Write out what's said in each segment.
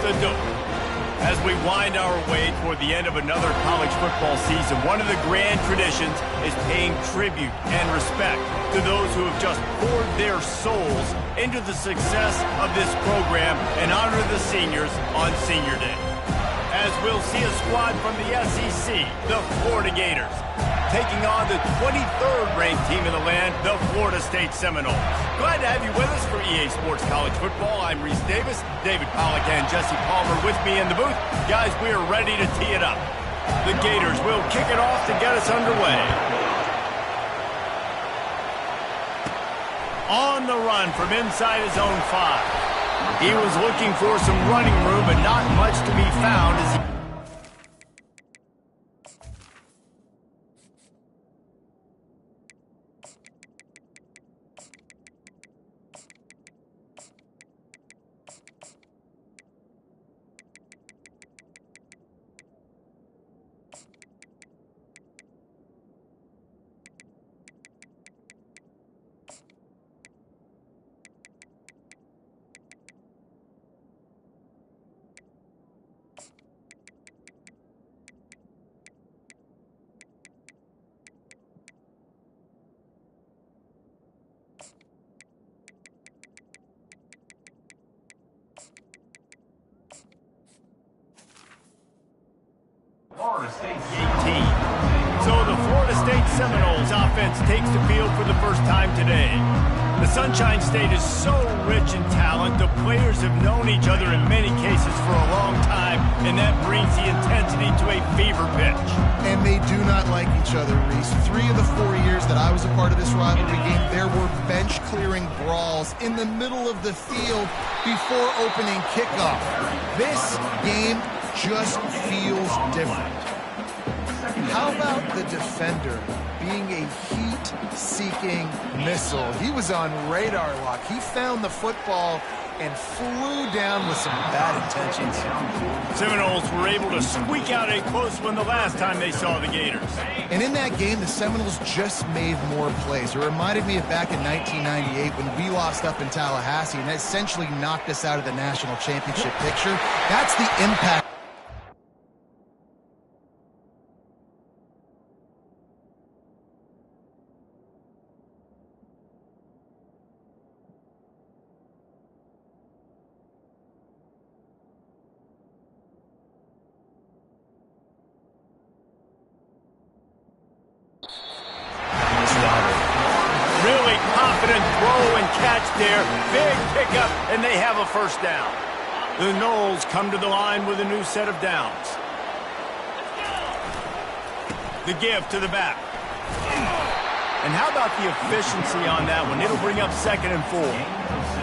the dope. As we wind our way toward the end of another college football season, one of the grand traditions is paying tribute and respect to those who have just poured their souls into the success of this program and honor the seniors on Senior Day. As we'll see a squad from the SEC, the Florida Gators, taking on the 23rd ranked team in the land, the Florida State Seminoles. Glad to have you with us for EA Sports College Football. I'm Reese Davis, David Pollack and Jesse Palmer with me in the booth. Guys, we are ready to tee it up. The Gators will kick it off to get us underway. On the run from inside his own 5. He was looking for some running room, but not much to be found as he... Florida State 18. So the Florida State Seminoles offense takes the field for the first time today. The Sunshine State is so rich in talent. The players have known each other in many cases for a long time, and that brings the intensity to a fever pitch. And they do not like each other, Reese. 3 of the 4 years that I was a part of this rivalry game, there were bench-clearing brawls in the middle of the field before opening kickoff. This game just feels different. How about the defender being a heat-seeking missile? He was on radar lock. He found the football and flew down with some bad intentions. Seminoles were able to squeak out a close one the last time they saw the Gators. And in that game, the Seminoles just made more plays. It reminded me of back in 1998 when we lost up in Tallahassee and that essentially knocked us out of the national championship picture. That's the impact. Really confident throw and catch there. Big pickup, and they have a first down. The Noles come to the line with a new set of downs. The give to the back. And how about the efficiency on that one? It'll bring up 2nd and 4.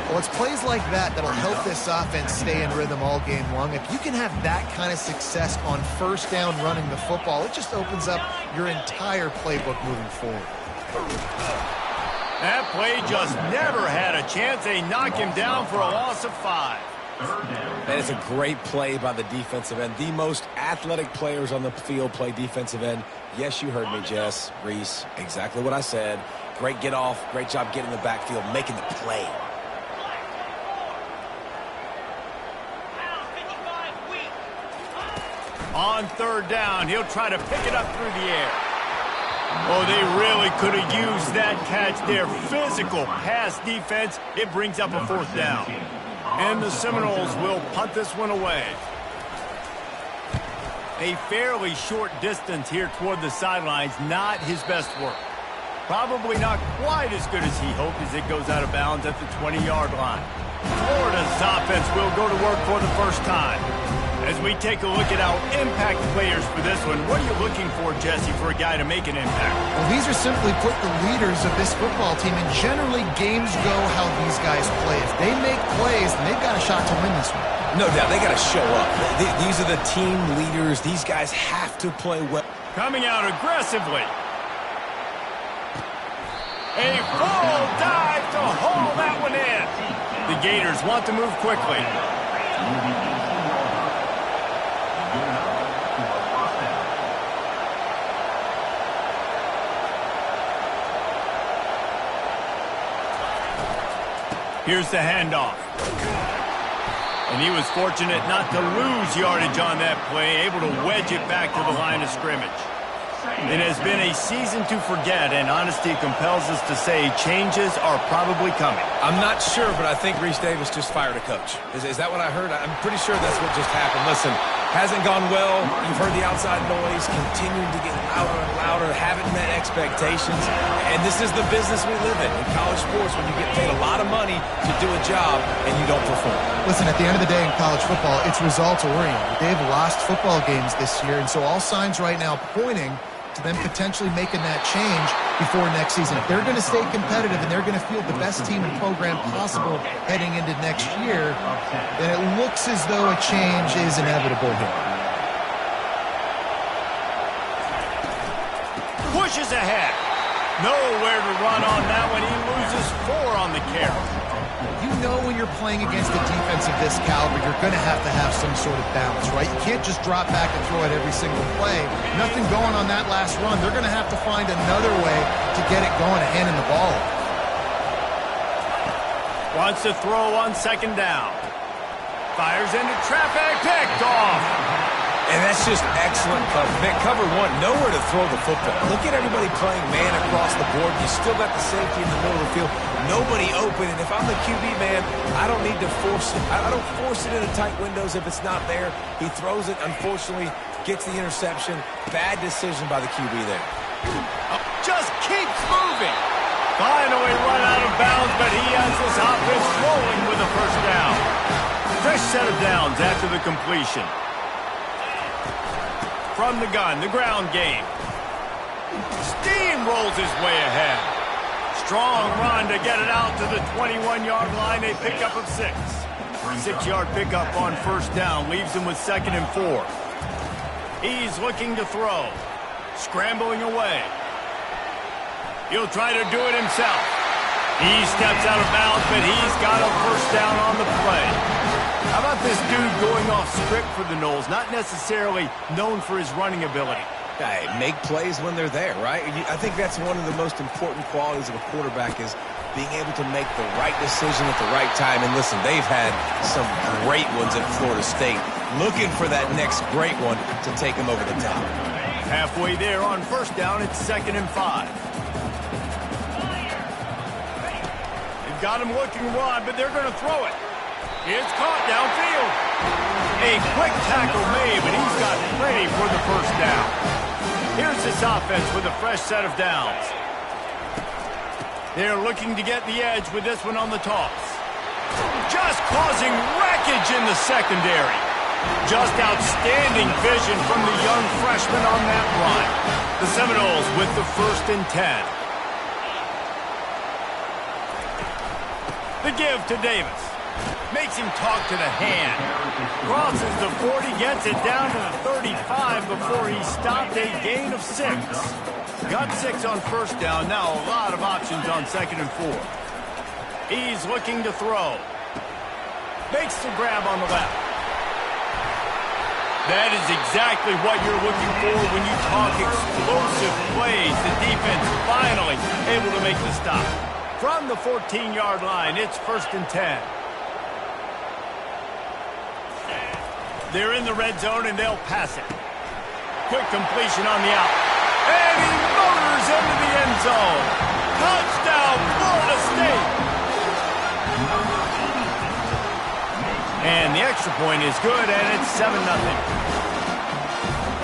Well, it's plays like that that'll help this offense stay in rhythm all game long. If you can have that kind of success on first down running the football, it just opens up your entire playbook moving forward. That play just never had a chance. They knock him down for a loss of 5. That is a great play by the defensive end. The most athletic players on the field play defensive end. Yes, you heard me, Jess, Reese. Exactly what I said. Great get off. Great job getting in the backfield, making the play. On 3rd down, he'll try to pick it up through the air. Oh, they really could have used that catch there. Physical pass defense. It brings up a 4th down. And the Seminoles will punt this one away. A fairly short distance here toward the sidelines. Not his best work. Probably not quite as good as he hoped as it goes out of bounds at the 20-yard line. Florida's offense will go to work for the first time. As we take a look at our impact players for this one, what are you looking for, Jesse, for a guy to make an impact? Well, these are simply put the leaders of this football team, and generally games go how these guys play. If they make plays, then they've got a shot to win this one. No doubt, they got to show up. These are the team leaders. These guys have to play well. Coming out aggressively. A full dive to haul that one in. The Gators want to move quickly. Here's the handoff. And he was fortunate not to lose yardage on that play, able to wedge it back to the line of scrimmage. It has been a season to forget, and honesty compels us to say changes are probably coming. I'm not sure, but I think Reese Davis just fired a coach. Is that what I heard? I'm pretty sure that's what just happened. Listen, hasn't gone well. You've heard the outside noise, continuing to get louder and louder, haven't met expectations. And this is the business we live in college sports, when you get paid a lot of money to do a job and you don't perform. Listen, at the end of the day in college football, it's results-oriented. They've lost football games this year, and so all signs right now pointing to them potentially making that change before next season. If they're going to stay competitive and they're going to field the best team and program possible heading into next year, then it looks as though a change is inevitable here. Pushes ahead. Nowhere to run on that one. He loses 4 on the carry. You know when you're playing against a defense of this caliber, you're going to have some sort of balance, right? You can't just drop back and throw it every single play. Nothing going on that last run. They're going to have to find another way to get it going and handing the ball off. Wants to throw on 2nd down. Fires into traffic. Picked off. And that's just excellent cover. Man, cover 1, nowhere to throw the football. Look at everybody playing man across the board. You still got the safety in the middle of the field. Nobody open. And if I'm the QB, man, I don't need to force it. I don't force it into tight windows if it's not there. He throws it, unfortunately, gets the interception. Bad decision by the QB there. Just keeps moving. Finally run out of bounds, but he has this offense rolling with a 1st down. Fresh set of downs after the completion. From the gun, the ground game. Steamrolls his way ahead. Strong run to get it out to the 21-yard line. A pickup of 6. 6-yard pickup on 1st down. Leaves him with 2nd and 4. He's looking to throw. Scrambling away. He'll try to do it himself. He steps out of bounds, but he's got a 1st down on the play. How about this dude going off script for the Noles? Not necessarily known for his running ability. Hey, make plays when they're there, right? I think that's one of the most important qualities of a quarterback, is being able to make the right decision at the right time. And listen, they've had some great ones at Florida State. Looking for that next great one to take them over the top. Halfway there on 1st down, it's 2nd and 5. They've got him looking run, but they're going to throw it. It's caught downfield. A quick tackle made, but he's got plenty for the 1st down. Here's this offense with a fresh set of downs. They're looking to get the edge with this one on the toss. Just causing wreckage in the secondary. Just outstanding vision from the young freshman on that run. The Seminoles with the 1st and 10. The give to Davis. Makes him talk to the hand. Crosses the 40, gets it down to the 35 before he stopped. A gain of 6. Got 6 on 1st down. Now a lot of options on 2nd and 4. He's looking to throw. Makes the grab on the left. That is exactly what you're looking for when you talk explosive plays. The defense finally able to make the stop. From the 14-yard line, it's 1st and 10. They're in the red zone, and they'll pass it. Quick completion on the out. And he motors into the end zone. Touchdown, Florida State. And the extra point is good, and it's 7-0.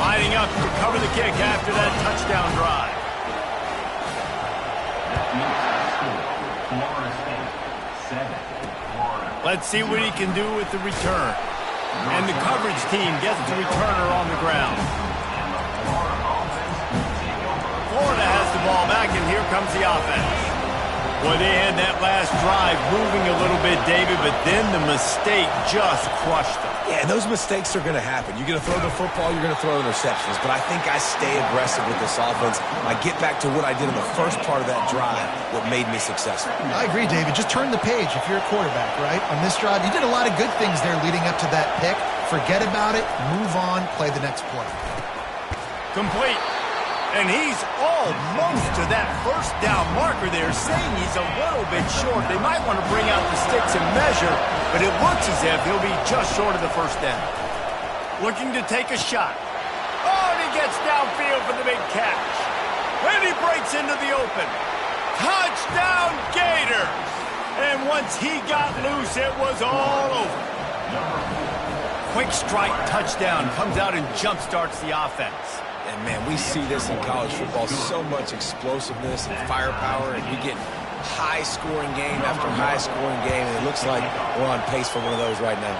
Lining up to cover the kick after that touchdown drive. Let's see what he can do with the return. And the coverage team gets the returner on the ground. Florida has the ball back, and here comes the offense. Well, they had that last drive moving a little bit, David, but then the mistake just crushed them. Yeah, and those mistakes are going to happen. You're going to throw the football, you're going to throw interceptions. But I think I stay aggressive with this offense. I get back to what I did in the first part of that drive, what made me successful. I agree, David. Just turn the page if you're a quarterback, right? On this drive, you did a lot of good things there leading up to that pick. Forget about it, move on, play the next play. Complete. And he's almost to that first down marker there, saying he's a little bit short. They might want to bring out the sticks and measure, but it looks as if he'll be just short of the first down. Looking to take a shot. Oh, and he gets downfield for the big catch. And he breaks into the open. Touchdown, Gators! And once he got loose, it was all over. Quick strike touchdown comes out and jump-starts the offense. And, man, we see this in college football, so much explosiveness and firepower, and we get high-scoring game after high-scoring game, and it looks like we're on pace for one of those right now.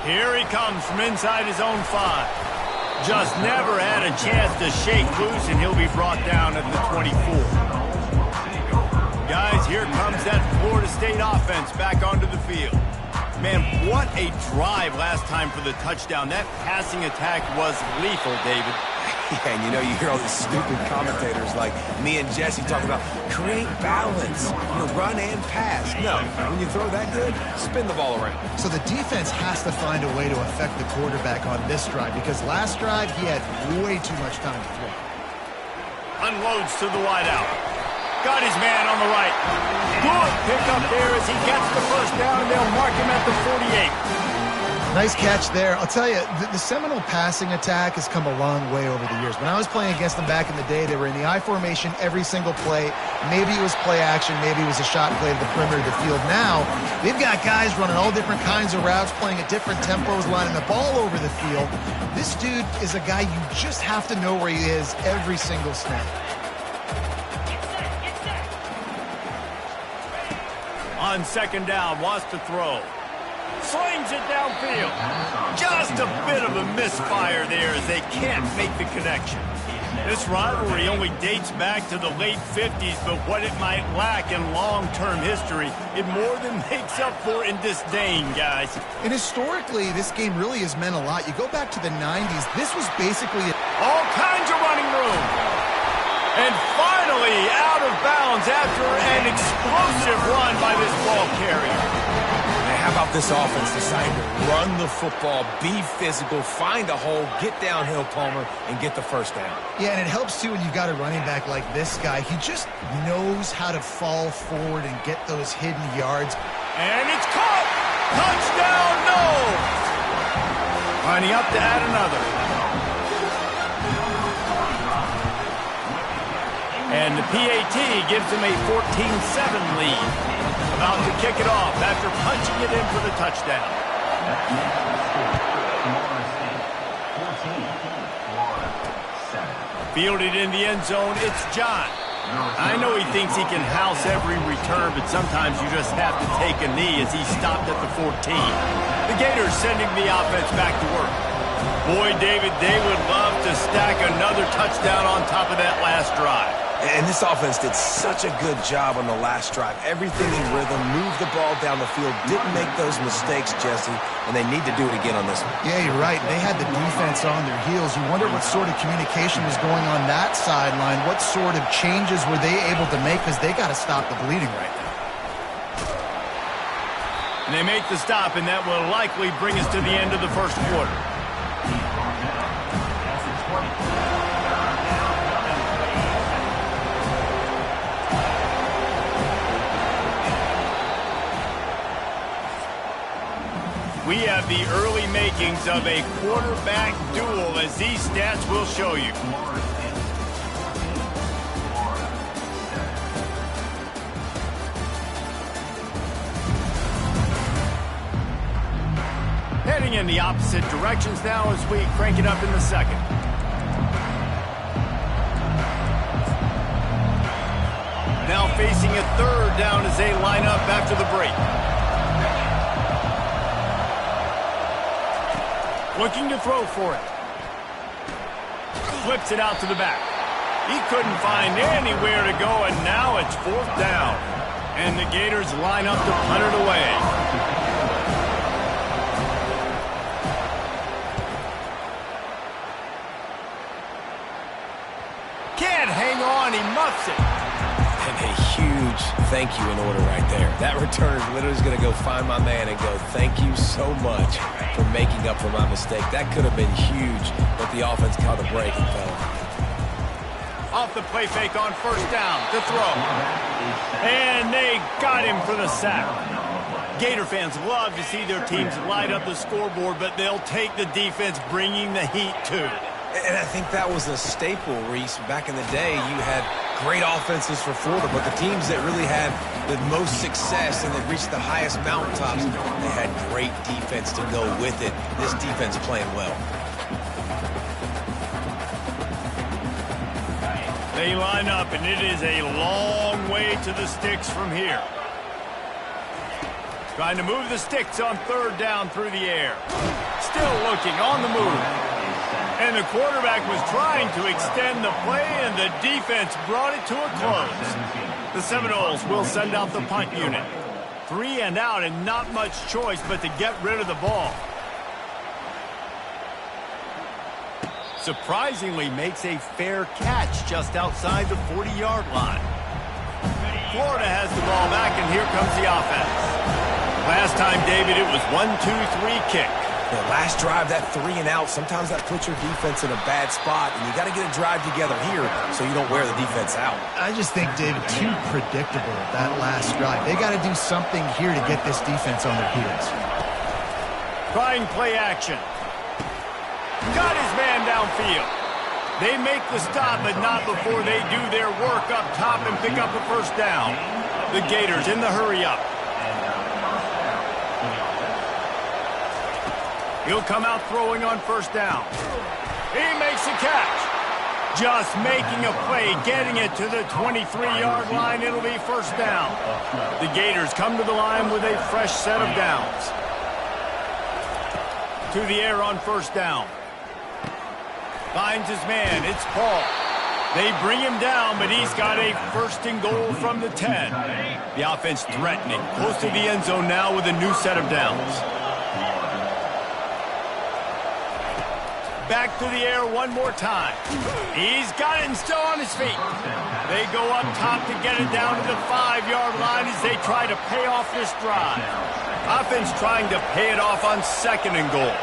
Here he comes from inside his own 5. Just never had a chance to shake loose, and he'll be brought down at the 24. Guys, here comes that Florida State offense back onto the field. Man, what a drive last time for the touchdown. That passing attack was lethal, David. Yeah, and you know, you hear all these stupid commentators like me and Jesse talking about create balance, run and pass. No, when you throw that good, spin the ball around. So the defense has to find a way to affect the quarterback on this drive, because last drive he had way too much time to throw. Unloads to the wideout. Got his man on the right. Good pickup there as he gets the first down, and they'll mark him at the 48. Nice catch there. I'll tell you, the Seminole passing attack has come a long way over the years. When I was playing against them back in the day, they were in the I formation every single play. Maybe it was play action. Maybe it was a shot play to the perimeter of the field. Now, they've got guys running all different kinds of routes, playing at different tempos, lining the ball over the field. This dude is a guy you just have to know where he is every single snap. On second down, wants to throw. Slings it downfield. Just a bit of a misfire there as they can't make the connection. This rivalry only dates back to the late 50s, but what it might lack in long-term history, it more than makes up for in disdain, guys. And historically, this game really has meant a lot. You go back to the 90s, this was basically all kinds of running room. And finally out of bounds after an explosive run by this ball carrier. Man, how about this offense deciding to run the football, be physical, find a hole, get downhill, Palmer, and get the first down. Yeah, and it helps, too, when you've got a running back like this guy. He just knows how to fall forward and get those hidden yards. And it's caught! Touchdown, no! Lining up to add another. And the PAT gives him a 14-7 lead. About to kick it off after punching it in for the touchdown. Fielded in the end zone, it's John. I know he thinks he can house every return, but sometimes you just have to take a knee as he stopped at the 14. The Gators sending the offense back to work. Boy, David, they would love to stack another touchdown on top of that last drive. And this offense did such a good job on the last drive. Everything in rhythm, moved the ball down the field, didn't make those mistakes, Jesse, and they need to do it again on this one. Yeah, you're right. They had the defense on their heels. You wonder what sort of communication was going on that sideline. What sort of changes were they able to make, because they got to stop the bleeding right now. And they make the stop, and that will likely bring us to the end of the first quarter. We have the early makings of a quarterback duel, as these stats will show you. Heading in the opposite directions now as we crank it up in the second. Now facing a third down as they line up after the break. Looking to throw for it. Flips it out to the back. He couldn't find anywhere to go, and now it's fourth down. And the Gators line up to punt it away. Can't hang on, he muffs it. And a huge thank you in order right there. That returner is literally going to go find my man and go, thank you so much for making up for my mistake. That could have been huge, but the offense caught a break and fell. Off the play fake on first down to throw. And they got him for the sack. Gator fans love to see their teams light up the scoreboard, but they'll take the defense bringing the heat too. And I think that was a staple, Reese. Back in the day, you had great offenses for Florida, but the teams that really had the most success and that reached the highest mountaintops, they had great defense to go with it. This defense playing well. They line up, and it is a long way to the sticks from here. Trying to move the sticks on third down through the air. Still looking on the move. And the quarterback was trying to extend the play, and the defense brought it to a close. The Seminoles will send out the punt unit. 3 and out, and not much choice but to get rid of the ball. Surprisingly makes a fair catch just outside the 40-yard line. Florida has the ball back, and here comes the offense. Last time, David, it was 1-2-3 kick. The last drive, that 3 and out, sometimes that puts your defense in a bad spot, and you got to get a drive together here so you don't wear the defense out. I just think, David, too predictable that last drive. They got to do something here to get this defense on their heels. Trying play action. Got his man downfield. They make the stop, but not before they do their work up top and pick up a first down. The Gators in the hurry-up. He'll come out throwing on first down. He makes a catch. Just making a play, getting it to the 23-yard line. It'll be first down. The Gators come to the line with a fresh set of downs. To the air on first down. Finds his man. It's Paul. They bring him down, but he's got a first and goal from the 10. The offense threatening. Close to the end zone now with a new set of downs. Back to the air one more time. He's got it and still on his feet. They go up top to get it down to the 5-yard line as they try to pay off this drive. Offense trying to pay it off on second and goal.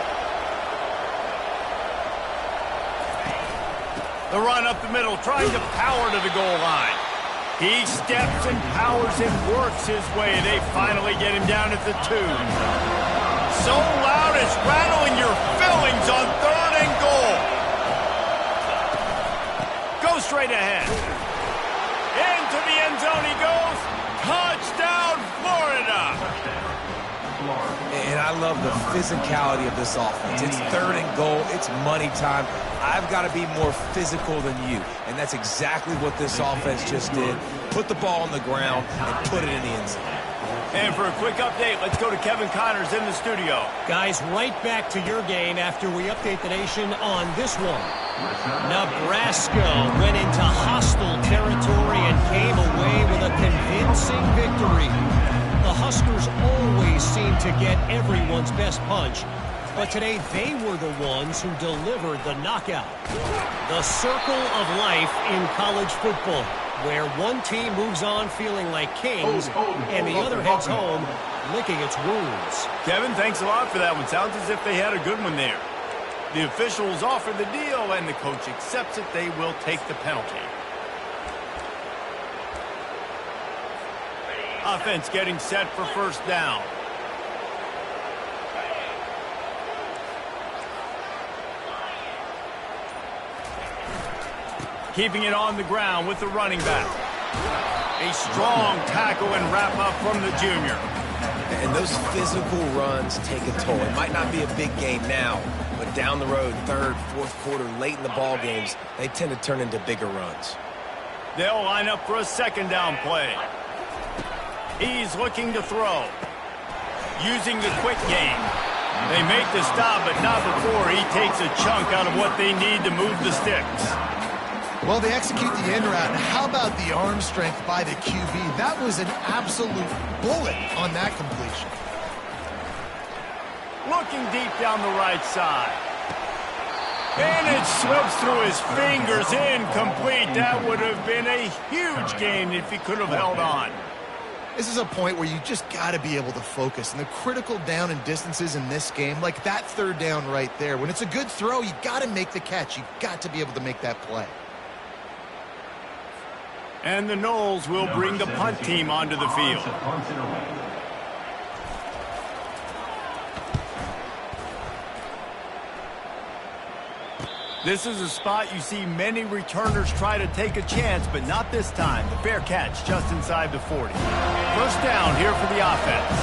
The run up the middle, trying to power to the goal line. He steps and powers and works his way. They finally get him down at the 2. So loud it's rattling your fillings on third and goal. Go straight ahead. Into the end zone he goes. Touchdown, Florida. And I love the physicality of this offense. It's third and goal. It's money time. I've got to be more physical than you. And that's exactly what this offense just did. Put the ball on the ground and put it in the end zone. And for a quick update, let's go to Kevin Connors in the studio. Guys, right back to your game after we update the nation on this one. Nebraska went into hostile territory and came away with a convincing victory. The Huskers always seem to get everyone's best punch, but today they were the ones who delivered the knockout. The circle of life in college football, where one team moves on feeling like kings and the other heads home licking its wounds. Kevin, thanks a lot for that one. Sounds as if they had a good one there. The officials offer the deal, and the coach accepts it. They will take the penalty. Offense getting set for first down. Keeping it on the ground with the running back. A strong tackle and wrap up from the junior. And those physical runs take a toll. It might not be a big game now, but down the road, third, fourth quarter, late in the ball games, they tend to turn into bigger runs. They'll line up for a second down play. He's looking to throw. Using the quick game. They make the stop, but not before he takes a chunk out of what they need to move the sticks. Well, they execute the in route. How about the arm strength by the QB? That was an absolute bullet on that completion. Looking deep down the right side. And it slips through his fingers, incomplete. That would have been a huge gain if he could have held on. This is a point where you just got to be able to focus. And the critical down and distances in this game, like that third down right there, when it's a good throw, you got to make the catch. You got to be able to make that play. And the Knowles will bring the punt team onto the field. This is a spot you see many returners try to take a chance, but not this time. The fair catch just inside the 40. First down here for the offense.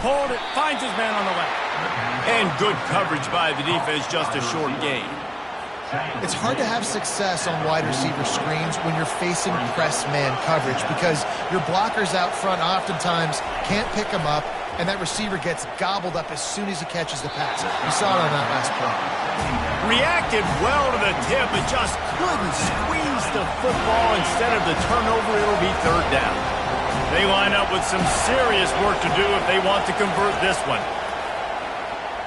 Hold it, finds his man on the left. And good coverage by the defense, just a short gain. It's hard to have success on wide receiver screens when you're facing press man coverage because your blockers out front oftentimes can't pick them up, and that receiver gets gobbled up as soon as he catches the pass. You saw it on that last play. Reacted well to the tip, but just couldn't squeeze the football. Instead of the turnover, it'll be third down. They line up with some serious work to do if they want to convert this one.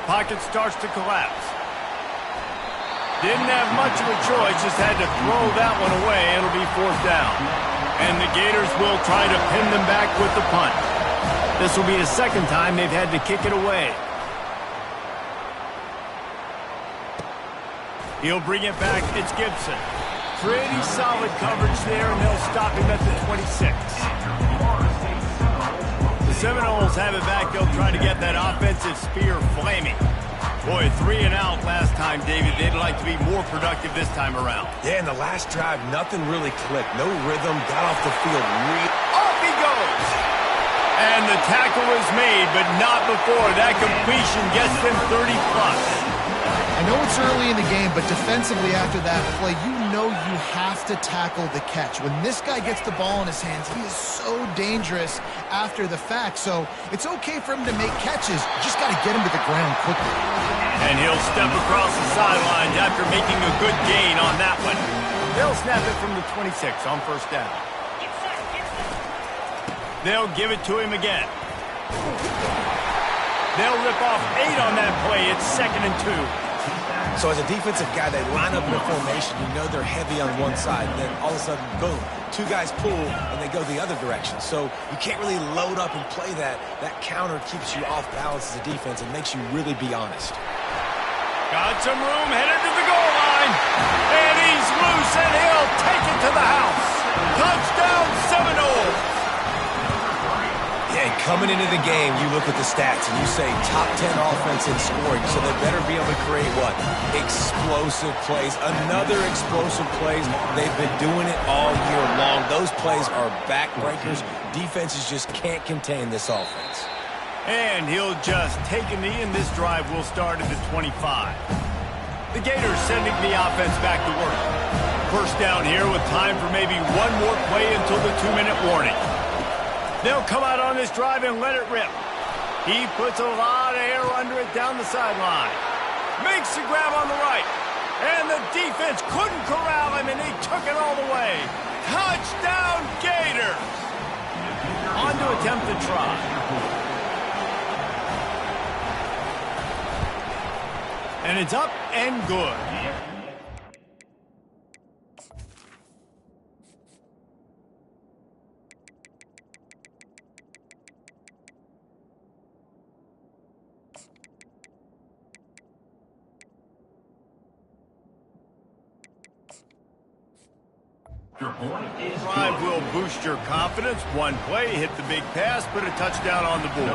Pocket starts to collapse. Didn't have much of a choice, just had to throw that one away. It'll be fourth down. And the Gators will try to pin them back with the punt. This will be the second time they've had to kick it away. He'll bring it back. It's Gibson. Pretty solid coverage there, and they'll stop him at the 26. The Seminoles have it back. They'll try to get that offensive spear flaming. Boy, 3 and out last time, David. They'd like to be more productive this time around. Yeah, in the last drive, nothing really clicked. No rhythm, got off the field. Off he goes! And the tackle is made, but not before. That completion gets them 30-plus. I know it's early in the game, but defensively after that play, you know you have to tackle the catch. When this guy gets the ball in his hands, he is so dangerous after the fact. So it's okay for him to make catches. You just got to get him to the ground quickly. And he'll step across the sidelines after making a good gain on that one. They'll snap it from the 26 on first down. They'll give it to him again. They'll rip off 8 on that play. It's 2nd and 2. So as a defensive guy, they line up in a formation. You know they're heavy on one side. Then all of a sudden, boom, 2 guys pull, and they go the other direction. So you can't really load up and play that. That counter keeps you off balance as a defense and makes you really be honest. Got some room, headed to the goal line. And he's loose, and he'll take it to the house. Touchdown, Seminoles. Yeah, and coming into the game, you look at the stats and you say top 10 offense in scoring, so they better be able to create what? Explosive plays. Another explosive plays. They've been doing it all year long. Those plays are backbreakers. Defenses just can't contain this offense. And he'll just take a knee, and this drive will start at the 25. The Gators sending the offense back to work. First down here with time for maybe one more play until the 2-minute warning. They'll come out on this drive and let it rip. He puts a lot of air under it down the sideline. Makes the grab on the right. And the defense couldn't corral him, and he took it all the way. Touchdown, Gators! On to attempt the try. And it's up and good. Drive will boost your confidence. One play, hit the big pass, put a touchdown on the board.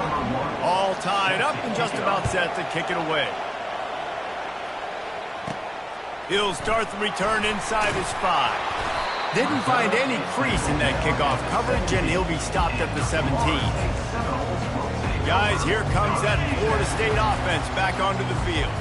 All tied up and just about set to kick it away. He'll start the return inside his 5. Didn't find any crease in that kickoff coverage, and he'll be stopped at the 17. Guys, here comes that Florida State offense back onto the field.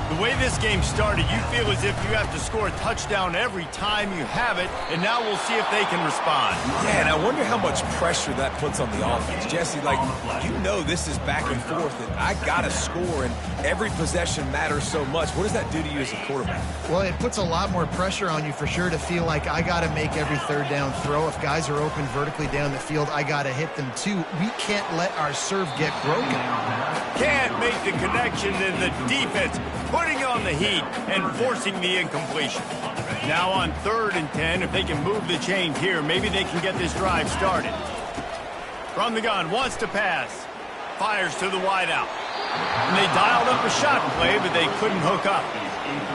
The way this game started, you feel as if you have to score a touchdown every time you have it, and now we'll see if they can respond. Yeah, and I wonder how much pressure that puts on the offense. Jesse, like, you know this is back and forth, and I got to score, and every possession matters so much. What does that do to you as a quarterback? Well, it puts a lot more pressure on you for sure to feel like I got to make every third down throw. If guys are open vertically down the field, I got to hit them too. We can't let our serve get broken. Can't make the connection, and the defense putting on the heat and forcing the incompletion. Now on 3rd and 10, if they can move the chains here, maybe they can get this drive started. From the gun, wants to pass. Fires to the wideout. And they dialed up a shot play, but they couldn't hook up.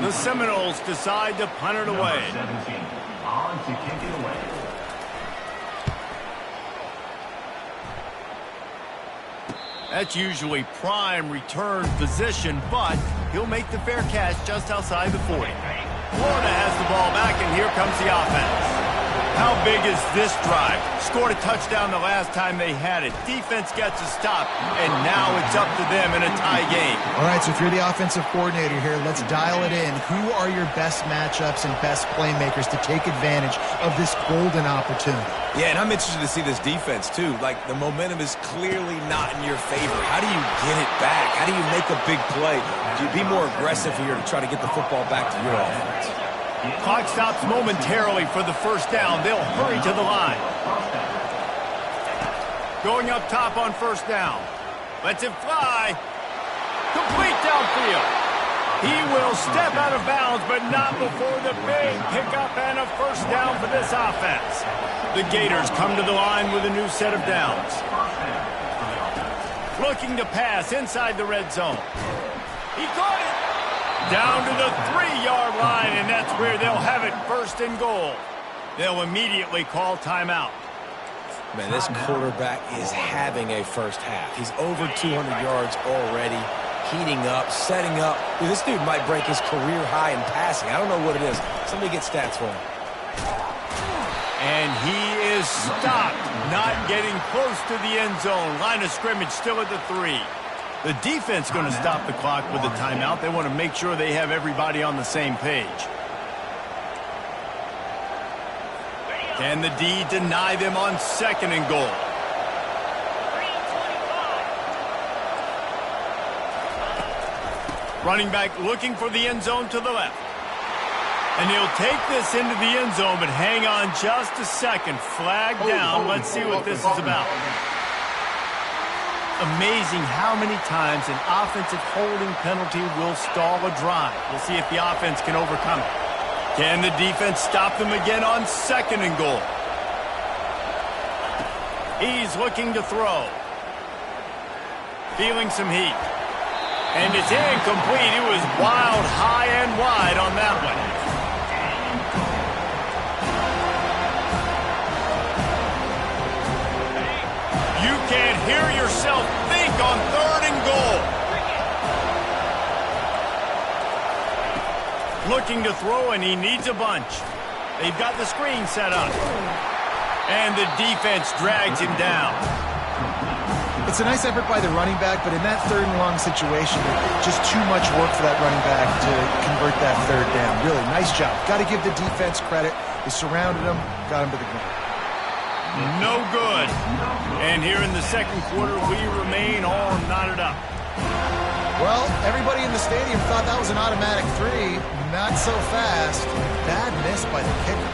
The Seminoles decide to punt it away. On to kick it away. That's usually prime return position, but he'll make the fair catch just outside the 40. Florida has the ball back, and here comes the offense. How big is this drive? Scored a touchdown the last time they had it. Defense gets a stop, and now it's up to them in a tie game. All right, so if you're the offensive coordinator here, let's dial it in. Who are your best matchups and best playmakers to take advantage of this golden opportunity? Yeah, and I'm interested to see this defense, too. Like, the momentum is clearly not in your favor. How do you get it back? How do you make a big play? Do you be more aggressive here to try to get the football back to your offense? Clock stops momentarily for the first down. They'll hurry to the line. Going up top on first down. Lets it fly. Complete downfield. He will step out of bounds, but not before the big pickup and a first down for this offense. The Gators come to the line with a new set of downs. Looking to pass inside the red zone. He caught it. Down to the 3-yard line, and that's where they'll have it, first and goal. They'll immediately call timeout. Man, this quarterback is having a first half. He's over 200 yards already, heating up, setting up. Dude, this dude might break his career high in passing. I don't know what it is. Somebody get stats for him. And he is stopped, not getting close to the end zone. Line of scrimmage still at the 3. The defense going to stop the clock with a timeout. They want to make sure they have everybody on the same page. Can the D deny them on second and goal? Running back looking for the end zone to the left. And he'll take this into the end zone, but hang on just a second. Flag down. Let's see what this is about. Amazing how many times an offensive holding penalty will stall a drive. We'll see if the offense can overcome it. Can the defense stop them again on second and goal? He's looking to throw. Feeling some heat. And it's incomplete. It was wild, high and wide on that one. You can't hear yourself think on third and goal. Looking to throw, and he needs a bunch. They've got the screen set up. And the defense drags him down. It's a nice effort by the running back, but in that third and long situation, just too much work for that running back to convert that third down. Really, nice job. Got to give the defense credit. They surrounded him, got him to the ground. No good. And here in the second quarter, we remain all knotted up. Well, everybody in the stadium thought that was an automatic 3. Not so fast. Bad miss by the kicker.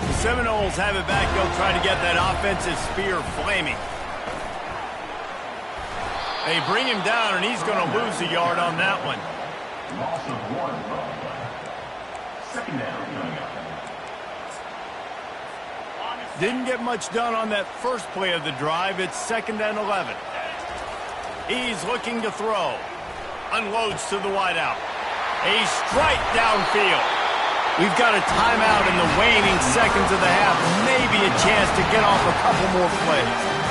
The Seminoles have it back. They'll try to get that offensive spear flaming. They bring him down, and he's going to lose a yard on that one. Loss of 1. Second down coming up. Didn't get much done on that first play of the drive. It's second and 11. He's looking to throw. Unloads to the wideout. A strike downfield. We've got a timeout in the waning seconds of the half. Maybe a chance to get off a couple more plays.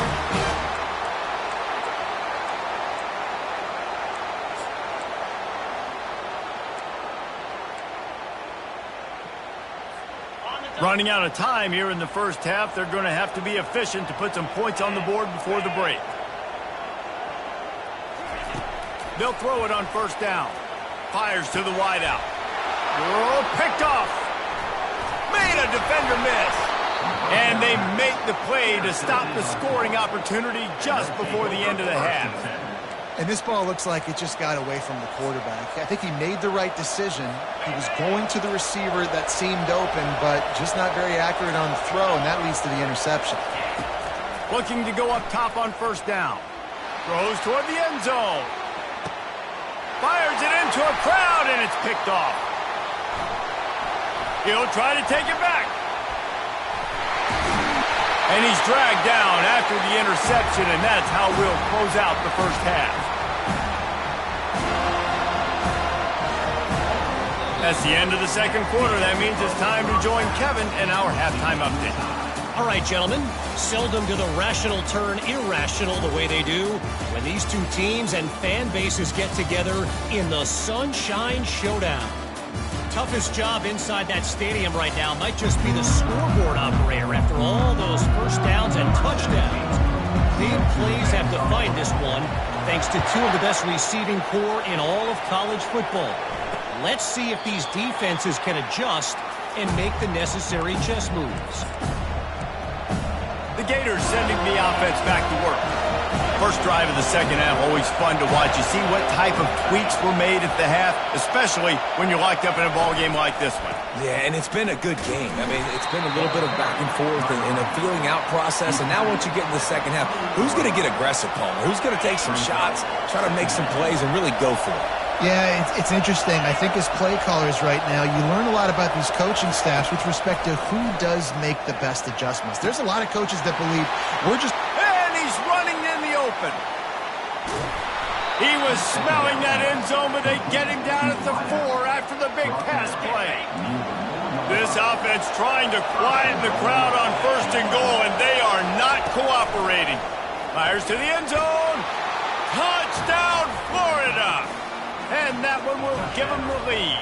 Running out of time here in the first half. They're going to have to be efficient to put some points on the board before the break. They'll throw it on first down. Fires to the wideout. Oh, picked off. Made a defender miss. And they make the play to stop the scoring opportunity just before the end of the half. And this ball looks like it just got away from the quarterback. I think he made the right decision. He was going to the receiver that seemed open, but just not very accurate on the throw, and that leads to the interception. Looking to go up top on first down. Throws toward the end zone. Fires it into a crowd, and it's picked off. He'll try to take it back. And he's dragged down after the interception, and that's how we'll close out the first half. That's the end of the second quarter. That means it's time to join Kevin in our halftime update. All right, gentlemen. Seldom do the rational turn irrational the way they do when these two teams and fan bases get together in the Sunshine Showdown. Toughest job inside that stadium right now might just be the scoreboard operator after all those first downs and touchdowns. Big plays have defined this one, thanks to two of the best receiving corps in all of college football. Let's see if these defenses can adjust and make the necessary chess moves. The Gators sending the offense back to work. First drive of the second half, always fun to watch. You see what type of tweaks were made at the half, especially when you're locked up in a ball game like this one. Yeah, and it's been a good game. I mean, it's been a little bit of back and forth and a feeling out process. And now once you get in the second half, who's going to get aggressive, Palmer? Who's going to take some shots, try to make some plays, and really go for it? Yeah, it's interesting. I think as play callers right now, you learn a lot about these coaching staffs with respect to who does make the best adjustments. There's a lot of coaches that believe we're just... And he's running in the open. He was smelling that end zone, but they get him down at the 4 after the big pass play. This offense trying to quieten the crowd on first and goal, and they are not cooperating. Fires to the end zone. Touchdown, Florida. And that one will give them the lead.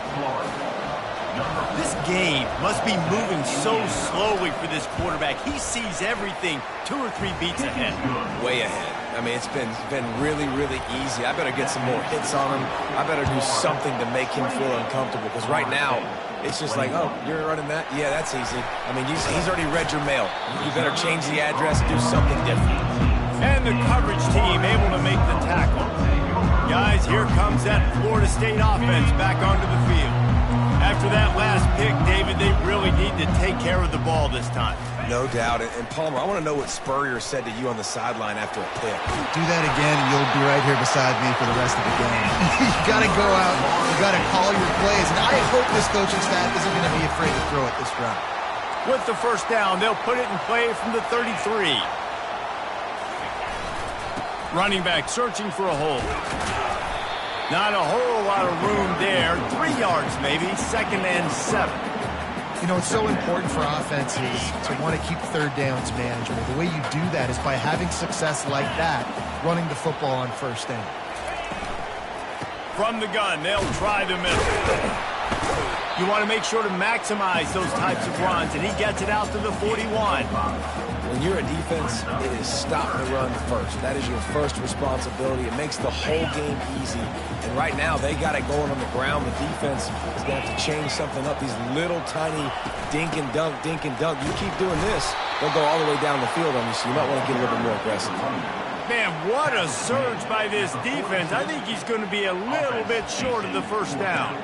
This game must be moving so slowly for this quarterback. He sees everything 2 or 3 beats ahead. Way ahead. I mean, it's been really, really easy. I better get some more hits on him. I better do something to make him feel uncomfortable. Because right now, it's just like, oh, you're running that? Yeah, that's easy. I mean, he's already read your mail. You better change the address, do something different. And the coverage team able to make the tackle. Guys, here comes that Florida State offense back onto the field. After that last pick, David, they really need to take care of the ball this time. No doubt. And Palmer, I want to know what Spurrier said to you on the sideline after a pick. Do that again, and you'll be right here beside me for the rest of the game. You got to go out. You got to call your plays. And I hope this coaching staff isn't going to be afraid to throw it this route. With the first down, they'll put it in play from the 33. Running back searching for a hole. Not a whole lot of room there. 3 yards maybe, 2nd and 7. You know, it's so important for offenses to want to keep third downs manageable. The way you do that is by having success like that, running the football on first down. From the gun, they'll try the middle. You want to make sure to maximize those types of runs, and he gets it out to the 41. When you're a defense, it is stop the run first. That is your first responsibility. It makes the whole game easy. And right now, they got it going on the ground. The defense is going to have to change something up. These little tiny dink and dunk, dink and dunk. You keep doing this, they'll go all the way down the field on you, so you might want to get a little bit more aggressive. Man, what a surge by this defense. I think he's going to be a little bit short of the first down.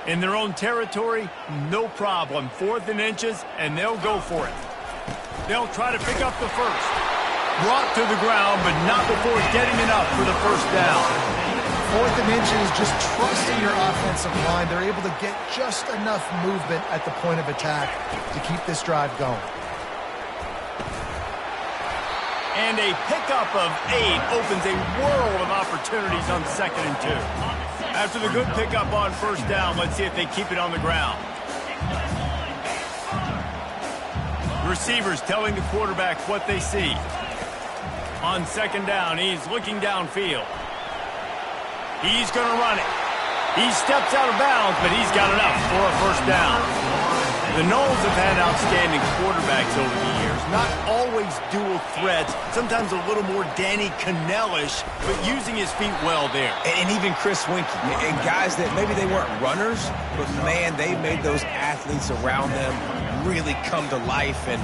In their own territory, no problem. 4th and inches, and they'll go for it. They'll try to pick up the first. Brought to the ground, but not before getting enough for the first down. 4th and inches, just trusting your offensive line. They're able to get just enough movement at the point of attack to keep this drive going. And a pickup of 8 opens a world of opportunities on 2nd and 2. After the good pickup on first down, let's see if they keep it on the ground. Receivers telling the quarterback what they see. On 2nd down, he's looking downfield. He's going to run it. He steps out of bounds, but he's got enough for a first down. The Noles have had outstanding quarterbacks over the years. Not always dual threats. Sometimes a little more Danny Cannell-ish, but using his feet well there. And even Chris Winkie. And guys that maybe they weren't runners, but, man, they made those athletes around them really come to life and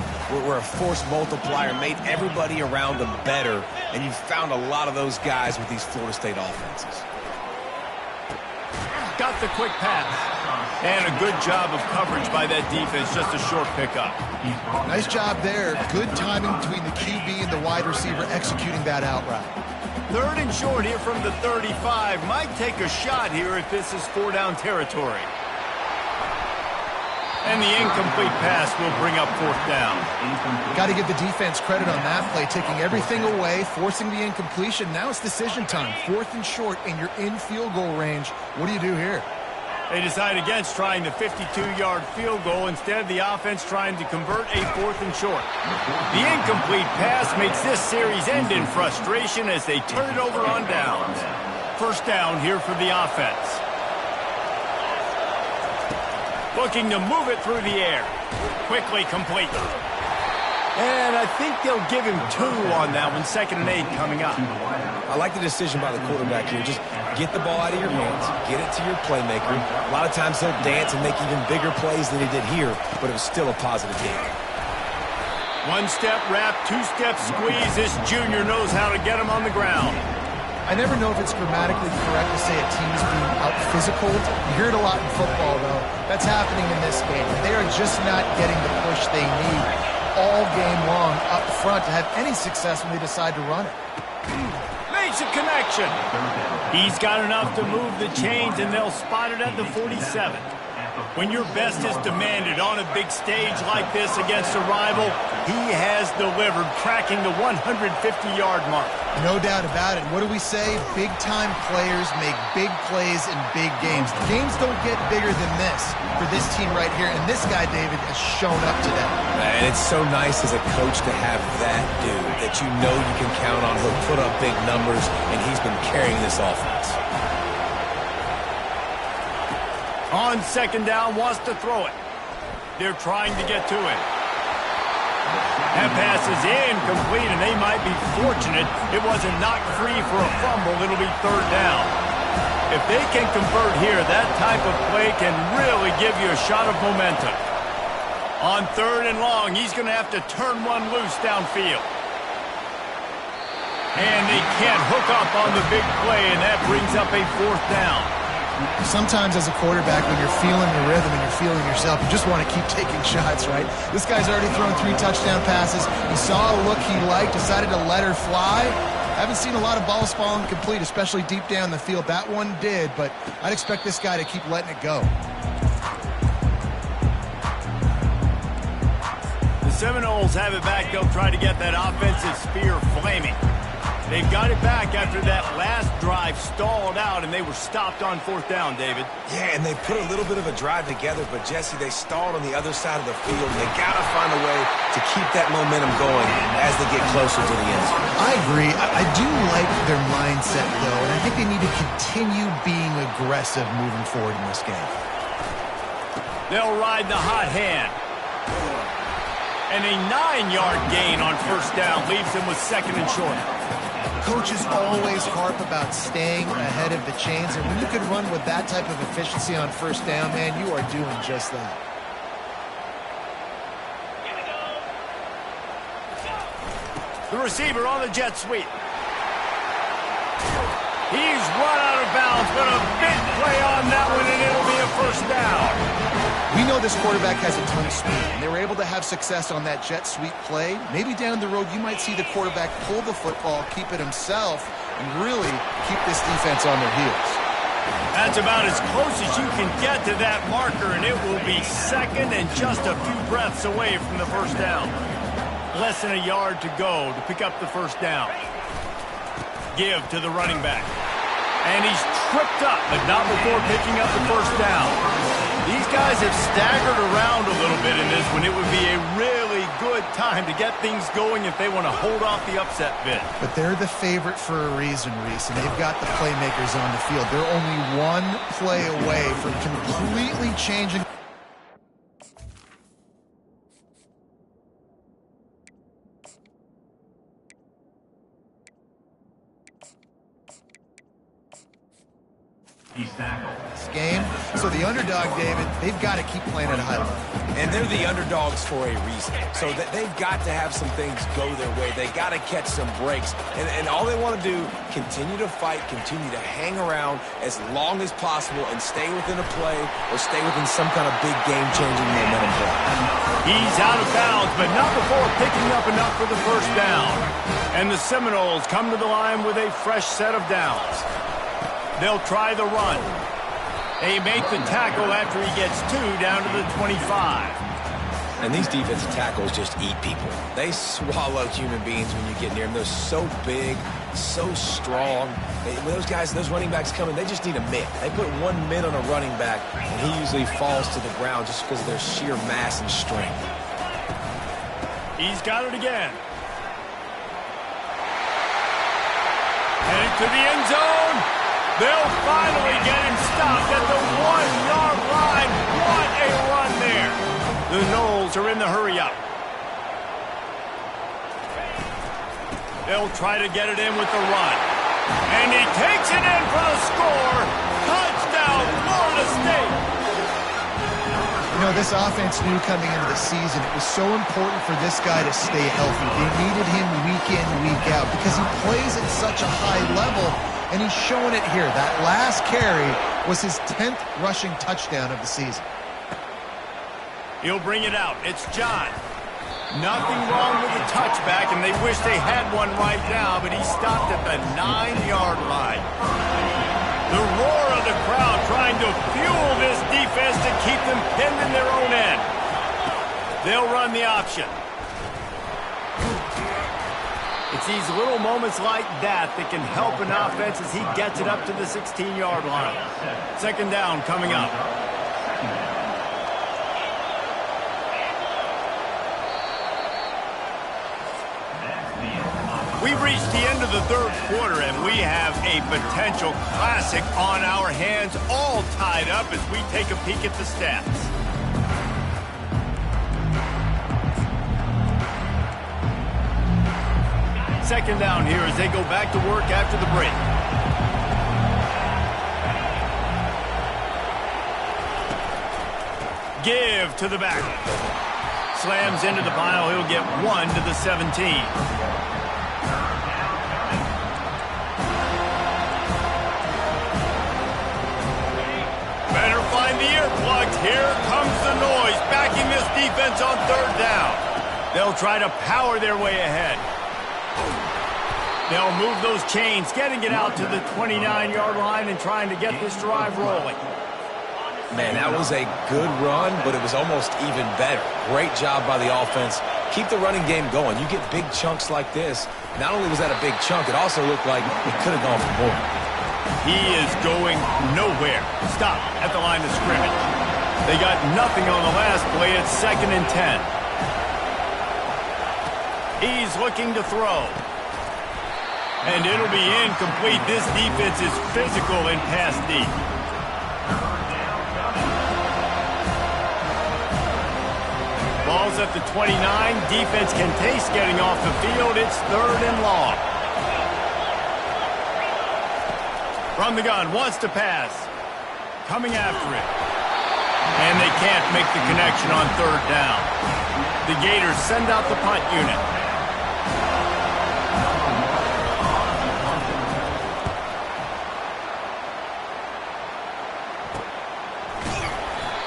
were a force multiplier, made everybody around them better. And you found a lot of those guys with these Florida State offenses. Got the quick pass. And a good job of coverage by that defense, just a short pickup. Nice job there. Good timing between the QB and the wide receiver executing that out route. 3rd and short here from the 35. Might take a shot here if this is 4-down territory. And the incomplete pass will bring up 4th down. Got to give the defense credit on that play, taking everything away, forcing the incompletion. Now it's decision time. 4th and short, and you're in field goal range. What do you do here? They decide against trying the 52-yard field goal. Instead, the offense trying to convert a 4th and short. The incomplete pass makes this series end in frustration as they turn it over on downs. 1st down here for the offense. Looking to move it through the air. Quickly complete. And I think they'll give him 2 on that one. 2nd and 8 coming up. I like the decision by the quarterback here. Just get the ball out of your hands, get it to your playmaker. A lot of times he'll dance and make even bigger plays than he did here, but it was still a positive game. 1-step wrap, 2-step squeeze. This junior knows how to get him on the ground. I never know if it's grammatically correct to say a team is being out-physical. You hear it a lot in football, though. That's happening in this game. They are just not getting the push they need all game long up front to have any success when they decide to run it. Makes a connection. He's got enough to move the chains, and they'll spot it at the 47. When your best is demanded on a big stage like this against a rival, he has delivered, cracking the 150-yard mark. No doubt about it. What do we say? Big-time players make big plays in big games. Games don't get bigger than this for this team right here, and this guy, David, has shown up today. And it's so nice as a coach to have that dude that you know you can count on. He'll put up big numbers, and he's been carrying this offense. On 2nd down, wants to throw it. They're trying to get to it. That pass is incomplete, and they might be fortunate it wasn't knocked free for a fumble. It'll be 3rd down. If they can convert here, that type of play can really give you a shot of momentum. On 3rd and long, he's going to have to turn one loose downfield. And they can't hook up on the big play, and that brings up a 4th down. Sometimes as a quarterback, when you're feeling the rhythm and you're feeling yourself, you just want to keep taking shots, right? This guy's already thrown 3 touchdown passes. He saw a look he liked, decided to let her fly. Haven't seen a lot of balls falling complete, especially deep down the field. That one did, but I'd expect this guy to keep letting it go. The Seminoles have it back. They'll try to get that offensive spear flaming. They've got it back after that last drive stalled out, and they were stopped on 4th down, David. Yeah, and they put a little bit of a drive together, but, Jesse, they stalled on the other side of the field, and they got to find a way to keep that momentum going as they get closer to the end zone. I agree. I do like their mindset, though, and I think they need to continue being aggressive moving forward in this game. They'll ride the hot hand. And a 9-yard gain on 1st down leaves them with 2nd and short. Coaches always harp about staying ahead of the chains, and when you can run with that type of efficiency on 1st down, man, you are doing just that. The receiver on the jet sweep. He's run out of bounds, but a big play on that one, and it'll be a 1st down. We know this quarterback has a ton of speed, and they were able to have success on that jet sweep play. Maybe down the road you might see the quarterback pull the football, keep it himself, and really keep this defense on their heels. That's about as close as you can get to that marker, and it will be 2nd and just a few breaths away from the 1st down. Less than a yard to go to pick up the 1st down. Give to the running back. And he's tripped up, but not before picking up the 1st down. These guys have staggered around a little bit in this one. It would be a really good time to get things going if they want to hold off the upset bid. But they're the favorite for a reason, Reese, and they've got the playmakers on the field. They're only one play away from completely changing. This game. So the underdog, David, they've got to keep playing at a high level. And they're the underdogs for a reason. So that they've got to have some things go their way. They got to catch some breaks. And all they want to do, continue to fight, continue to hang around as long as possible and stay within a play or stay within some kind of big game-changing momentum play. He's out of bounds, but not before picking up enough for the 1st down. And the Seminoles come to the line with a fresh set of downs. They'll try the run. They make the tackle after he gets 2 down to the 25. And these defensive tackles just eat people. They swallow human beings when you get near them. They're so big, so strong. When those guys, those running backs come in, they just need a mitt. They put one mitt on a running back, and he usually falls to the ground just because of their sheer mass and strength. He's got it again. Heading to the end zone. They'll finally get him stopped at the 1-yard line. What a run there. The Knowles are in the hurry-up. They'll try to get it in with the run. And he takes it in for the score. Touchdown, Florida State. You know, this offense knew coming into the season it was so important for this guy to stay healthy. They needed him week in, week out because he plays at such a high level, and he's showing it here. That last carry was his 10th rushing touchdown of the season. He'll bring it out. It's John. Nothing wrong with the touchback, and they wish they had one right now, but he stopped at the 9-yard line. The roar of the crowd trying to fuel this defense to keep them pinned in their own end. They'll run the option. It's these little moments like that that can help an offense as he gets it up to the 16-yard line. Second down coming up. We've reached the end of the third quarter, and we have a potential classic on our hands, all tied up as we take a peek at the stats. Second down here as they go back to work after the break. Give to the back. Slams into the pile. He'll get 1 to the 17. Better find the earplugs. Here comes the noise, backing this defense on third down. They'll try to power their way ahead. They'll move those chains, getting it out to the 29-yard line and trying to get this drive rolling. Man, that was a good run, but it was almost even better. Great job by the offense. Keep the running game going. You get big chunks like this. Not only was that a big chunk, it also looked like it could have gone for more. He is going nowhere. Stop at the line of scrimmage. They got nothing on the last play. It's 2nd and 10. He's looking to throw. And it'll be incomplete. This defense is physical in pass deep. Ball's at the 29. Defense can taste getting off the field. It's 3rd and long. From the gun, wants to pass. Coming after it. And they can't make the connection on 3rd down. The Gators send out the punt unit.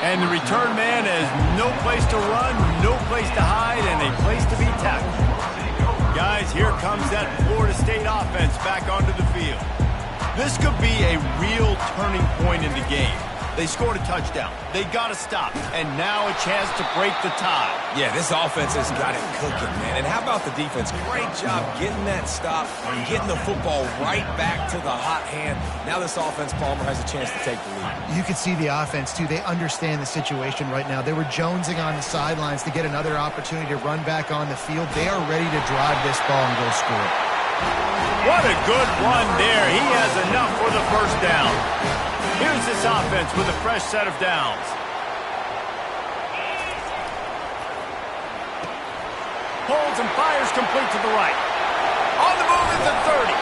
And the return man has no place to run, no place to hide, and a place to be tackled. Guys, here comes that Florida State offense back onto the field. This could be a real turning point in the game. They scored a touchdown. They got to stop. And now a chance to break the tie. Yeah, this offense has got it cooking, man. And how about the defense? Great job getting that stop and getting the football right back to the hot hand. Now this offense, Palmer, has a chance to take the lead. You can see the offense, too. They understand the situation right now. They were jonesing on the sidelines to get another opportunity to run back on the field. They are ready to drive this ball and go score. What a good run there. He has enough for the first down. Here's this offense with a fresh set of downs. Holds and fires complete to the right. On the move at the 30.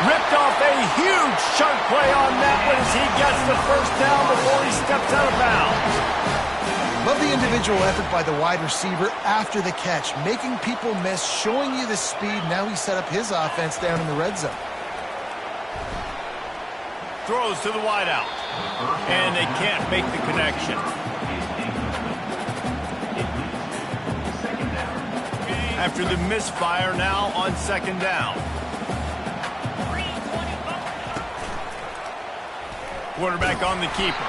Ripped off a huge chunk play on that one as he gets the first down before he steps out of bounds. Love the individual effort by the wide receiver after the catch, making people miss, showing you the speed. Now he set up his offense down in the red zone. Throws to the wideout. And they can't make the connection. After the misfire, now on 2nd down. Quarterback on the keeper.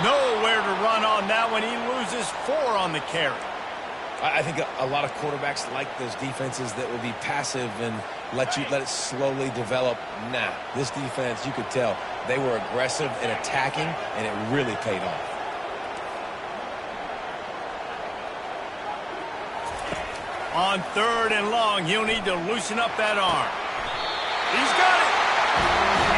Nowhere to run on that one. He loses 4 on the carry. I think a lot of quarterbacks like those defenses that will be passive and let it slowly develop. Nah, this defense, you could tell, they were aggressive and attacking, and it really paid off. On 3rd and long, he'll need to loosen up that arm. He's got it.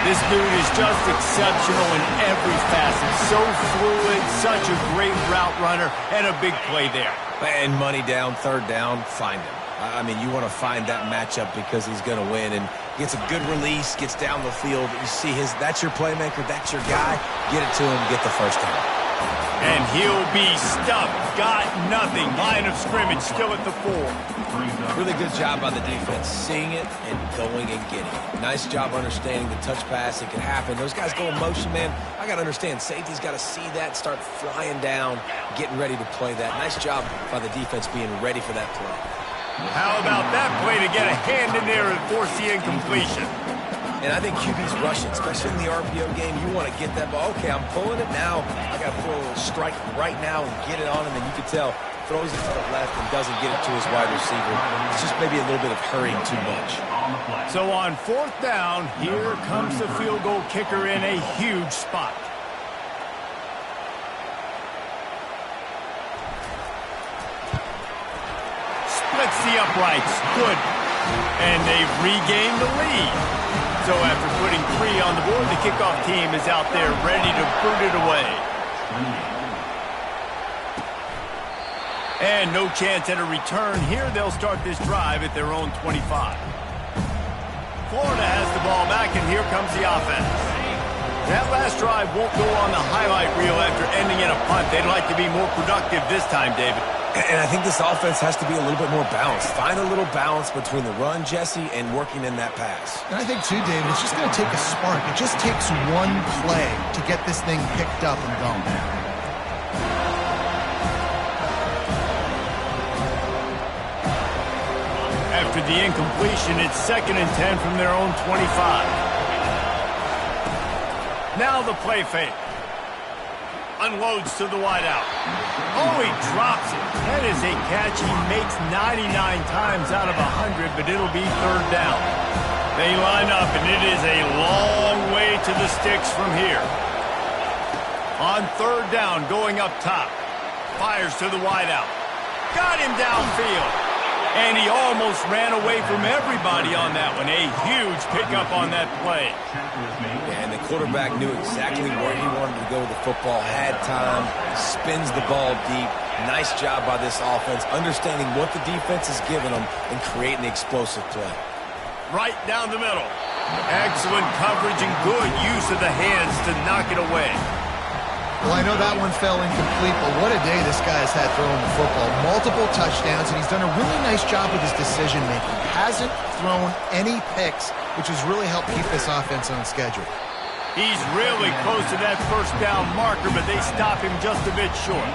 This dude is just exceptional in every facet. So fluid, such a great route runner, and a big play there. And money down, 3rd down, find him. I mean, you want to find that matchup because he's going to win, and gets a good release, gets down the field. You see that's your playmaker, that's your guy. Get it to him, get the 1st down. And he'll be stuffed. Got nothing. Line of scrimmage still at the 4. Really good job by the defense, seeing it and going and getting it. Nice job understanding the touch pass. It can happen. Those guys go in motion, man. I got to understand, safety's got to see that, start flying down, getting ready to play that. Nice job by the defense being ready for that play. How about that play to get a hand in there and force the incompletion? And I think QB's rushing, especially in the RPO game. You want to get that ball. Okay, I'm pulling it now. I got to pull a little strike right now and get it on him. And you can tell, throws it to the left and doesn't get it to his wide receiver. It's just maybe a little bit of hurrying too much. So on 4th down, here comes the field goal kicker in a huge spot. Splits the uprights. Good. And they've regained the lead. So after putting 3 on the board, the kickoff team is out there ready to boot it away. And no chance at a return here. They'll start this drive at their own 25. Florida has the ball back, and here comes the offense. That last drive won't go on the highlight reel after ending in a punt. They'd like to be more productive this time, David. And I think this offense has to be a little bit more balanced. Find a little balance between the run, Jesse, and working in that pass. And I think, too, David, it's just going to take a spark. It just takes one play to get this thing picked up and going. After the incompletion, it's 2nd and 10 from their own 25. Now the play fake. Unloads to the wideout. Oh, he drops it. That is a catch he makes 99 times out of 100, but it'll be 3rd down. They line up, and it is a long way to the sticks from here. On 3rd down, going up top. Fires to the wideout. Got him downfield. And he almost ran away from everybody on that one. A huge pickup on that play. And the quarterback knew exactly where he wanted to go with the football, had time, spins the ball deep. Nice job by this offense, understanding what the defense is giving them and creating the explosive play. Right down the middle. Excellent coverage and good use of the hands to knock it away. Well, I know that one fell incomplete, but what a day this guy has had throwing the football. Multiple touchdowns, and he's done a really nice job with his decision-making. Hasn't thrown any picks, which has really helped keep this offense on schedule. He's really close to that 1st down marker, but they stop him just a bit short.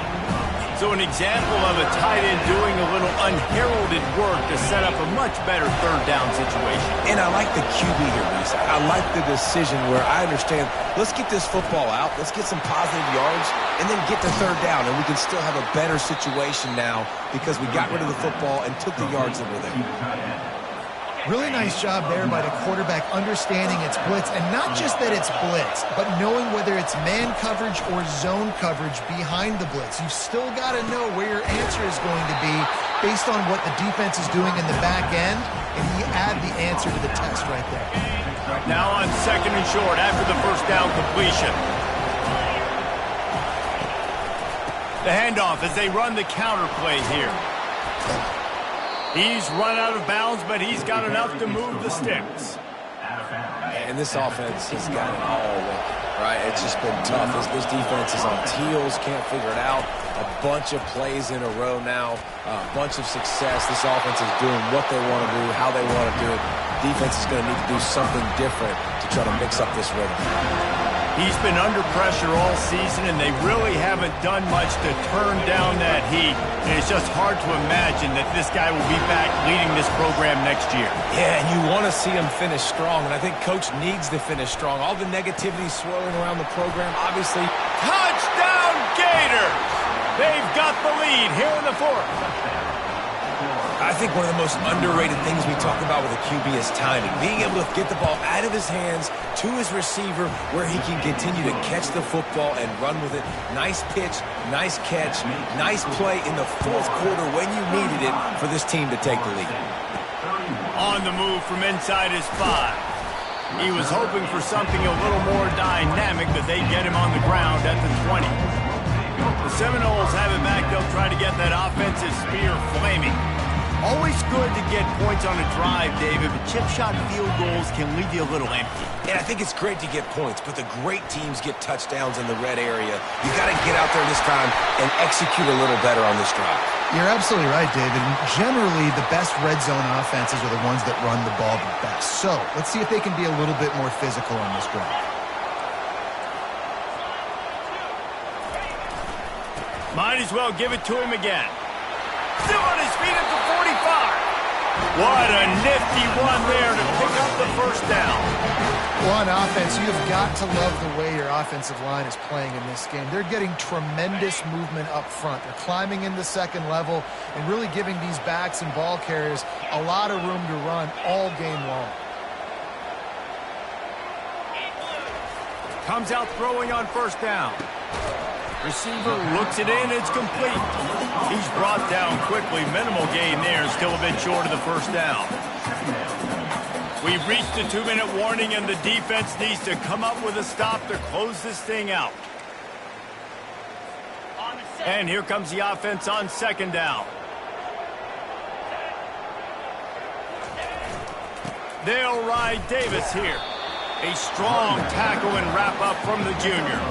So an example of a tight end doing a little unheralded work to set up a much better 3rd down situation. And I like the QB here, Reese. I like the decision where I understand, let's get this football out, let's get some positive yards, and then get to 3rd down, and we can still have a better situation now because we got rid of the football and took the yards that were there. Really nice job there by the quarterback understanding it's blitz, and not just that it's blitz, but knowing whether it's man coverage or zone coverage behind the blitz. You've still got to know where your answer is going to be based on what the defense is doing in the back end, and you add the answer to the test right there. Now on 2nd and short after the 1st down completion. The handoff as they run the counter play here. He's run out of bounds, but he's got enough to move the sticks. And this offense has got it all right? It's just been tough. This defense is on teals, can't figure it out. A bunch of plays in a row now, a bunch of success. This offense is doing what they want to do, how they want to do it. Defense is going to need to do something different to try to mix up this rhythm. He's been under pressure all season, and they really haven't done much to turn down that heat. And it's just hard to imagine that this guy will be back leading this program next year. Yeah, and you want to see him finish strong, and I think Coach needs to finish strong. All the negativity swirling around the program, obviously. Touchdown, Gators! They've got the lead here in the fourth. I think one of the most underrated things we talk about with a QB is timing. Being able to get the ball out of his hands to his receiver where he can continue to catch the football and run with it. Nice pitch, nice catch, nice play in the fourth quarter when you needed it for this team to take the lead. On the move from inside his 5. He was hoping for something a little more dynamic, but they get him on the ground at the 20. The Seminoles have it back. They'll try to get that offensive spear flaming. Always good to get points on a drive, David, but chip shot field goals can leave you a little empty. And I think it's great to get points, but the great teams get touchdowns in the red area. You got to get out there this time and execute a little better on this drive. You're absolutely right, David. And generally, the best red zone offenses are the ones that run the ball the best. So let's see if they can be a little bit more physical on this drive. Might as well give it to him again. Still on his feet at the 45. What a nifty one there to pick up the first down. Well, on offense, you've got to love the way your offensive line is playing in this game. They're getting tremendous movement up front. They're climbing in the second level and really giving these backs and ball carriers a lot of room to run all game long. Comes out throwing on first down. Receiver looks it in, it's complete. He's brought down quickly. Minimal gain there, still a bit short of the first down. We've reached the 2-minute warning, and the defense needs to come up with a stop to close this thing out. And here comes the offense on second down. They'll ride Davis here. A strong tackle and wrap up from the junior.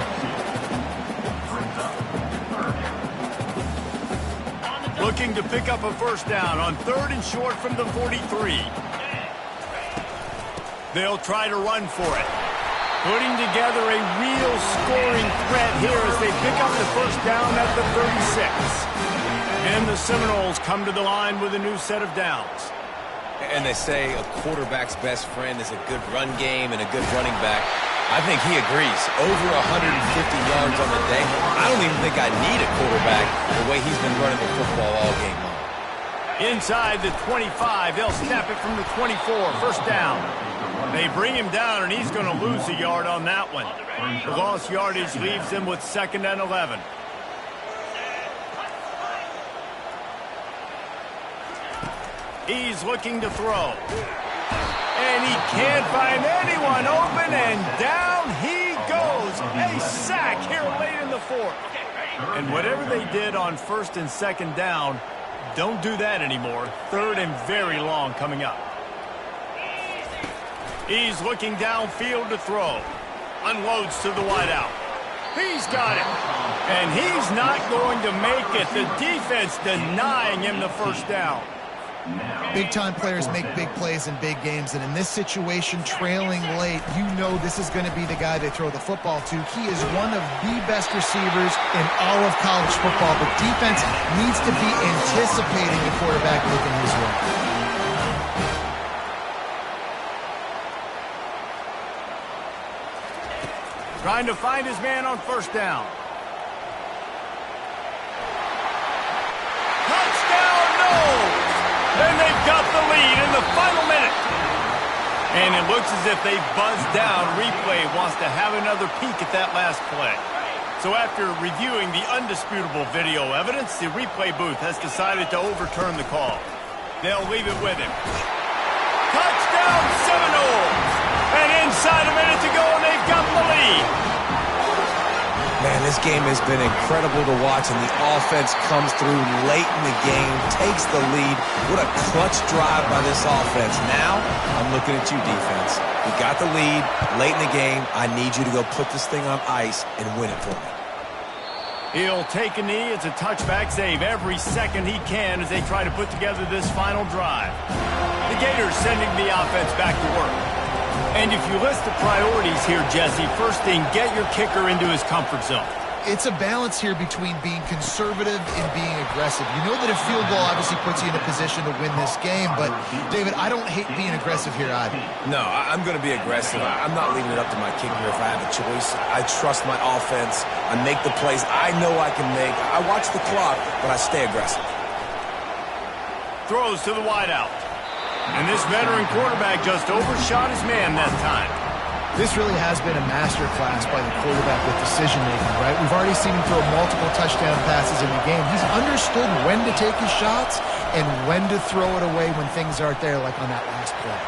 Looking to pick up a first down on 3rd and short from the 43. They'll try to run for it. Putting together a real scoring threat here as they pick up the first down at the 36. And the Seminoles come to the line with a new set of downs. And they say a quarterback's best friend is a good run game and a good running back. I think he agrees. Over 150 yards on the day. I don't even think I need a quarterback the way he's been running the football all game long. Inside the 25, they'll snap it from the 24. First down. They bring him down, and he's going to lose a yard on that one. The lost yardage leaves him with 2nd and 11. He's looking to throw. And he can't find anyone open, and down he goes. A sack here late in the fourth. And whatever they did on 1st and 2nd down, don't do that anymore. 3rd and very long coming up. He's looking downfield to throw. Unloads to the wideout. He's got it. And he's not going to make it. The defense denying him the first down. Big-time players make big plays in big games, and in this situation, trailing late, you know this is going to be the guy they throw the football to. He is one of the best receivers in all of college football, but defense needs to be anticipating the quarterback looking his way. Trying to find his man on first down. Touchdown, no! And they've got the lead in the final minute. And it looks as if they've buzzed down. Replay wants to have another peek at that last play. So after reviewing the undisputable video evidence, the replay booth has decided to overturn the call. They'll leave it with him. Touchdown, Seminoles! And inside a minute to go, and they've got the lead. Man, this game has been incredible to watch, and the offense comes through late in the game, takes the lead. What a clutch drive by this offense. Now, I'm looking at you, defense. You got the lead late in the game. I need you to go put this thing on ice and win it for me. He'll take a knee. It's a touchback save every second he can as they try to put together this final drive. The Gators sending the offense back to work. And if you list the priorities here, Jesse, first thing, get your kicker into his comfort zone. It's a balance here between being conservative and being aggressive. You know that a field goal obviously puts you in a position to win this game, but, David, I don't hate being aggressive here either. No, I'm going to be aggressive. I'm not leaving it up to my kicker if I have a choice. I trust my offense. I make the plays I know I can make. I watch the clock, but I stay aggressive. Throws to the wideout. And this veteran quarterback just overshot his man that time. This really has been a masterclass by the quarterback with decision-making, right? We've already seen him throw multiple touchdown passes in the game. He's understood when to take his shots and when to throw it away when things aren't there, like on that last play.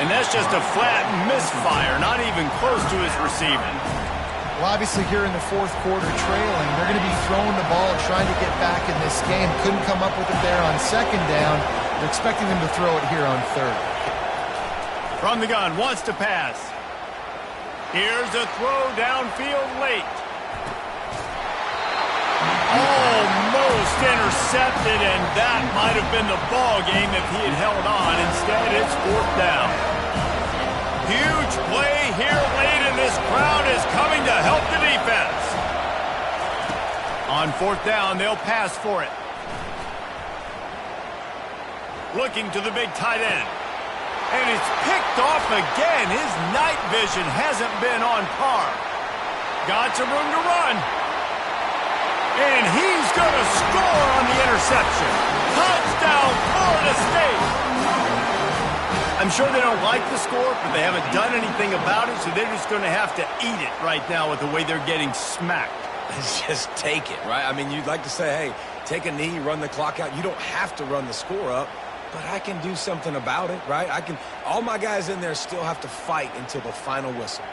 And that's just a flat misfire, not even close to his receiving. Well, obviously here in the fourth quarter trailing, they're going to be throwing the ball, trying to get back in this game. Couldn't come up with it there on second down. They're expecting them to throw it here on third. From the gun, wants to pass. Here's a throw downfield late. Almost intercepted, and that might have been the ball game if he had held on. Instead, it's fourth down. Huge play here late, and this crowd is coming to help the defense. On fourth down, they'll pass for it. Looking to the big tight end. And it's picked off again. His night vision hasn't been on par. Got some room to run. And he's going to score on the interception. Touchdown, Florida State. I'm sure they don't like the score, but they haven't done anything about it, so they're just going to have to eat it right now with the way they're getting smacked. Just take it, right? I mean, you'd like to say, hey, take a knee, run the clock out. You don't have to run the score up. But I can do something about it, right? All my guys in there still have to fight until the final whistle.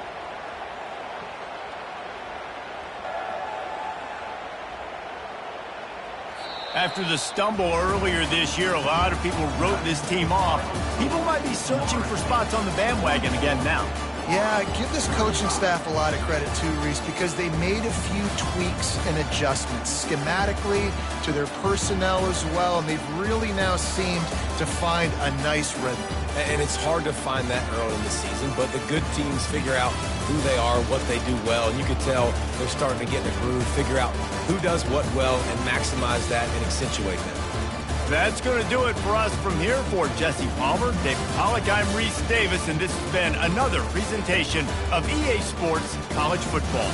After the stumble earlier this year, a lot of people wrote this team off. People might be searching for spots on the bandwagon again now. Yeah, give this coaching staff a lot of credit too, Reese, because they made a few tweaks and adjustments schematically to their personnel as well, and they've really now seemed to find a nice rhythm. And it's hard to find that early in the season, but the good teams figure out who they are, what they do well, and you can tell they're starting to get in a groove, figure out who does what well, and maximize that and accentuate that. That's going to do it for us from here. For Jesse Palmer, David Pollack, I'm Reese Davis, and this has been another presentation of EA Sports College Football.